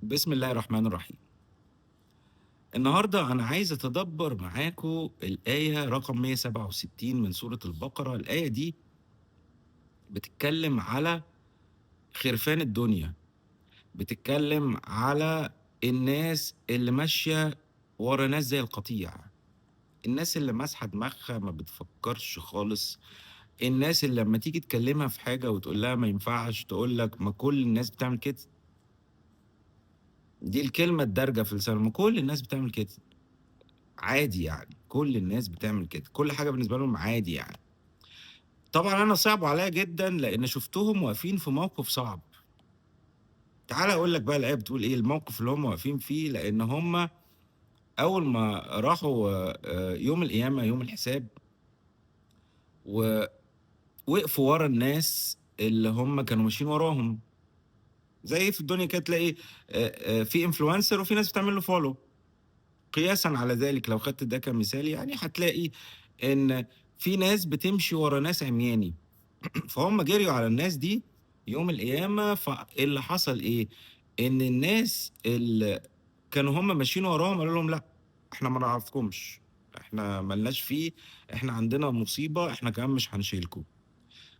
بسم الله الرحمن الرحيم. النهارده أنا عايز أتدبّر معاكم الآية رقم 167 من سورة البقرة. الآية دي بتتكلم على خرفان الدنيا، بتتكلم على الناس اللي ماشية ورا ناس زي القطيع، الناس اللي ماسحة دماغها ما بتفكّرش خالص، الناس اللي لمّا تيجي تكلمها في حاجة وتقول لها ما ينفعش تقول لك ما كل الناس بتعمل كده، دي الكلمة الدارجة في لسانهم، ما كل الناس بتعمل كده. عادي يعني، كل الناس بتعمل كده، كل حاجة بالنسبة لهم عادي يعني. طبعًا أنا صعبوا عليّا جدًا لإن شُفتهم واقفين في موقف صعب. تعالَ أقول لك بقى الآية بتقول إيه، الموقف اللي هم واقفين فيه، لإن هم أول ما راحوا يوم القيامة، يوم الحساب، ووقفوا ورا الناس اللي هم كانوا ماشيين وراهم. زي في الدنيا كده تلاقي في influencer وفي ناس بتعمل له follow. قياسًا على ذلك لو خدت ده كمثال يعني هتلاقي إن في ناس بتمشي ورا ناس عمياني. فهُم جريوا على الناس دي يوم القيامة، فاللي حصل إيه، إن الناس اللي كانوا هُم ماشيين وراهم قالوا لهم لأ، إحنا ما نعرفكمش، إحنا ما لناش فيه، إحنا عندنا مصيبة، إحنا كمان مش هنشيلكم.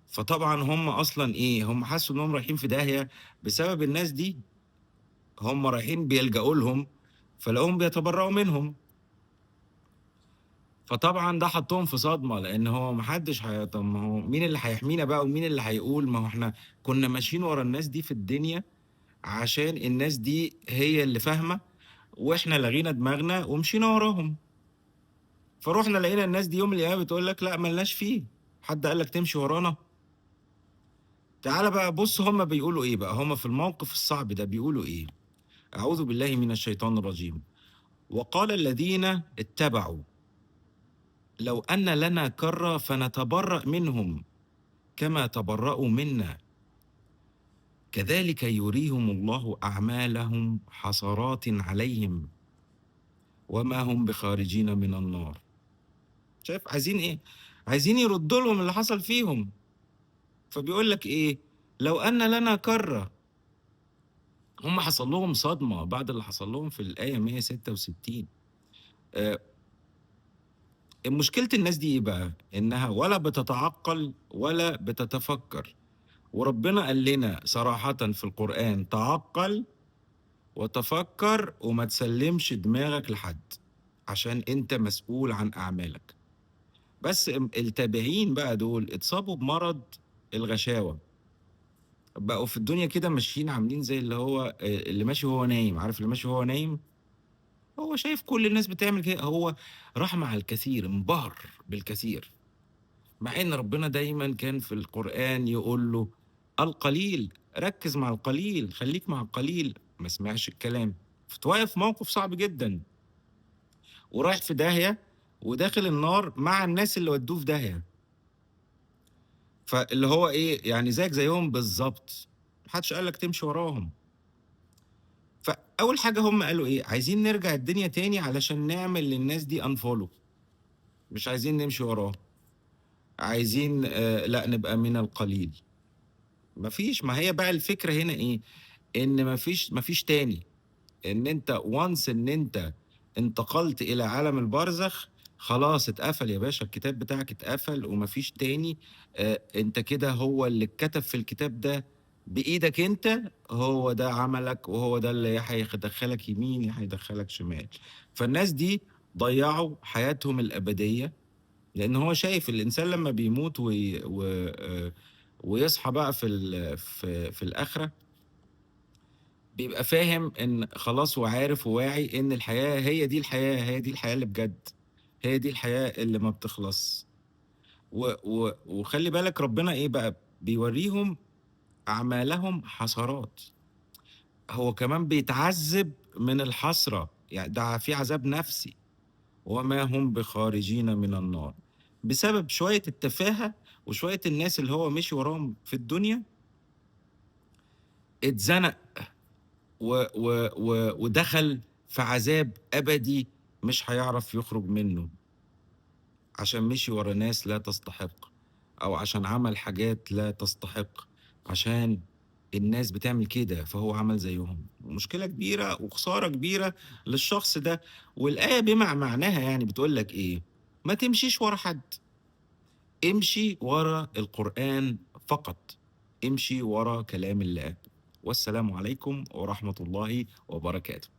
فطبعًا هُم أصلًا إيه، هُم حسّوا إنّهم رايحين في داهية بسبب الناس دي، هُم رايحين بيلجأوا لهم، فلقوهم بيتبرّؤوا منهم. فطبعًا ده حطّهم في صدمة، لإن هو ما حدّش طَب ما هو مين اللي هيحمينا بقى ومين اللي هيقول ما هو إحنا كُنّا ماشيين ورا الناس دي في الدنيا عشان الناس دي هي اللي فاهمة، وإحنا لغينا دماغنا ومشينا وراهم. فرُحنا لقينا الناس دي يوم القيامة بتقول لك لأ ما لناش فيه، حد قال لك تمشي ورانا؟ تعالَ بقى بُص هُم بيقولوا إيه بقى، هُم في الموقف الصعب ده بيقولوا إيه، أعوذ بالله من الشيطان الرجيم. وقال الذين اتبعوا لو أن لنا كرة فنتبرأ منهم كما تبرأوا منا كذلك يريهم الله أعمالهم حسرات عليهم وما هم بخارجين من النار. شايف عايزين إيه؟ عايزين يردوا لهم اللي حصل فيهم. فبيقول لك إيه؟ لو أن لنا كرة. هم حصل لهم صدمة بعد اللي حصل لهم في الآية 166. آآ مشكلة الناس دي إيه بقى؟ إنها ولا بتتعقل ولا بتتفكر. وربنا قال لنا صراحةً في القرآن تعقل وتفكّر وما تسلّمش دماغك لحد، عشان أنت مسؤول عن أعمالك. بس التابعين بقى دول اتصابوا بمرض الغشاوة، بقوا في الدنيا كده ماشيين عاملين زي اللي هو اللي ماشي وهو نايم، عارف اللي ماشي وهو نايم؟ هو شايف كل الناس بتعمل كده، هو راح مع الكثير، انبهر بالكثير، مع إن ربنا دايمًا كان في القرآن يقول له: "القليل، ركّز مع القليل، خلّيك مع القليل." ما سمعش الكلام، فتواقف في موقف صعب جدًا. ورايح في داهية وداخل النار مع الناس اللي ودّوه في داهية، فاللي هو إيه، يعني زيك زيّهم بالضبط، ما حدش قال لك تمشي وراهم. فأول حاجة هم قالوا إيه، عايزين نرجع الدنيا تاني علشان نعمل للناس دي unfollow، مش عايزين نمشي وراهم، عايزين لأ نبقى من القليل. ما هي بقى الفكرة هنا إيه، إن ما فيش تاني. إن أنت once إن أنت انتقلت إلى عالم البرزخ، خلاص اتقفل يا باشا، الكتاب بتاعك اتقفل وما فيش تاني. أنت كده هو اللي اتكتب في الكتاب ده بإيدك أنت، هو ده عملك وهو ده اللي يا هيدخّلك يمين، يا هيدخّلك شمال. فالناس دي ضيّعوا حياتهم الأبدية، لإن هو شايف الإنسان لمّا بيموت ويصحى بقى في الآخرة، بيبقى فاهم إن خلاص هو عارف وواعي إن الحياة هي دي الحياة، هي دي الحياة اللي بجد، هي دي الحياة اللي ما بتخلص. وخلّي بالك ربنا إيه بقى، بيورّيهم أعمالهم حسرات، هو كمان بيتعذّب من الحسرة، يعني ده في عذاب نفسي، وما هم بخارجين من النار، بسبب شوية التفاهة وشوية الناس اللي هو مشي وراهم في الدنيا، اتزنق و و و ودخل في عذاب أبدي مش هيعرف يخرج منه، عشان مشي ورا ناس لا تستحق، أو عشان عمل حاجات لا تستحق، عشان الناس بتعمل كده فهو عمل زيهم. مشكلة كبيرة وخسارة كبيرة للشخص ده. والآية بما معناها يعني بتقول لك إيه؟ ما تمشيش ورا حد، امشي ورا القرآن فقط، امشي ورا كلام الله. والسلام عليكم ورحمة الله وبركاته.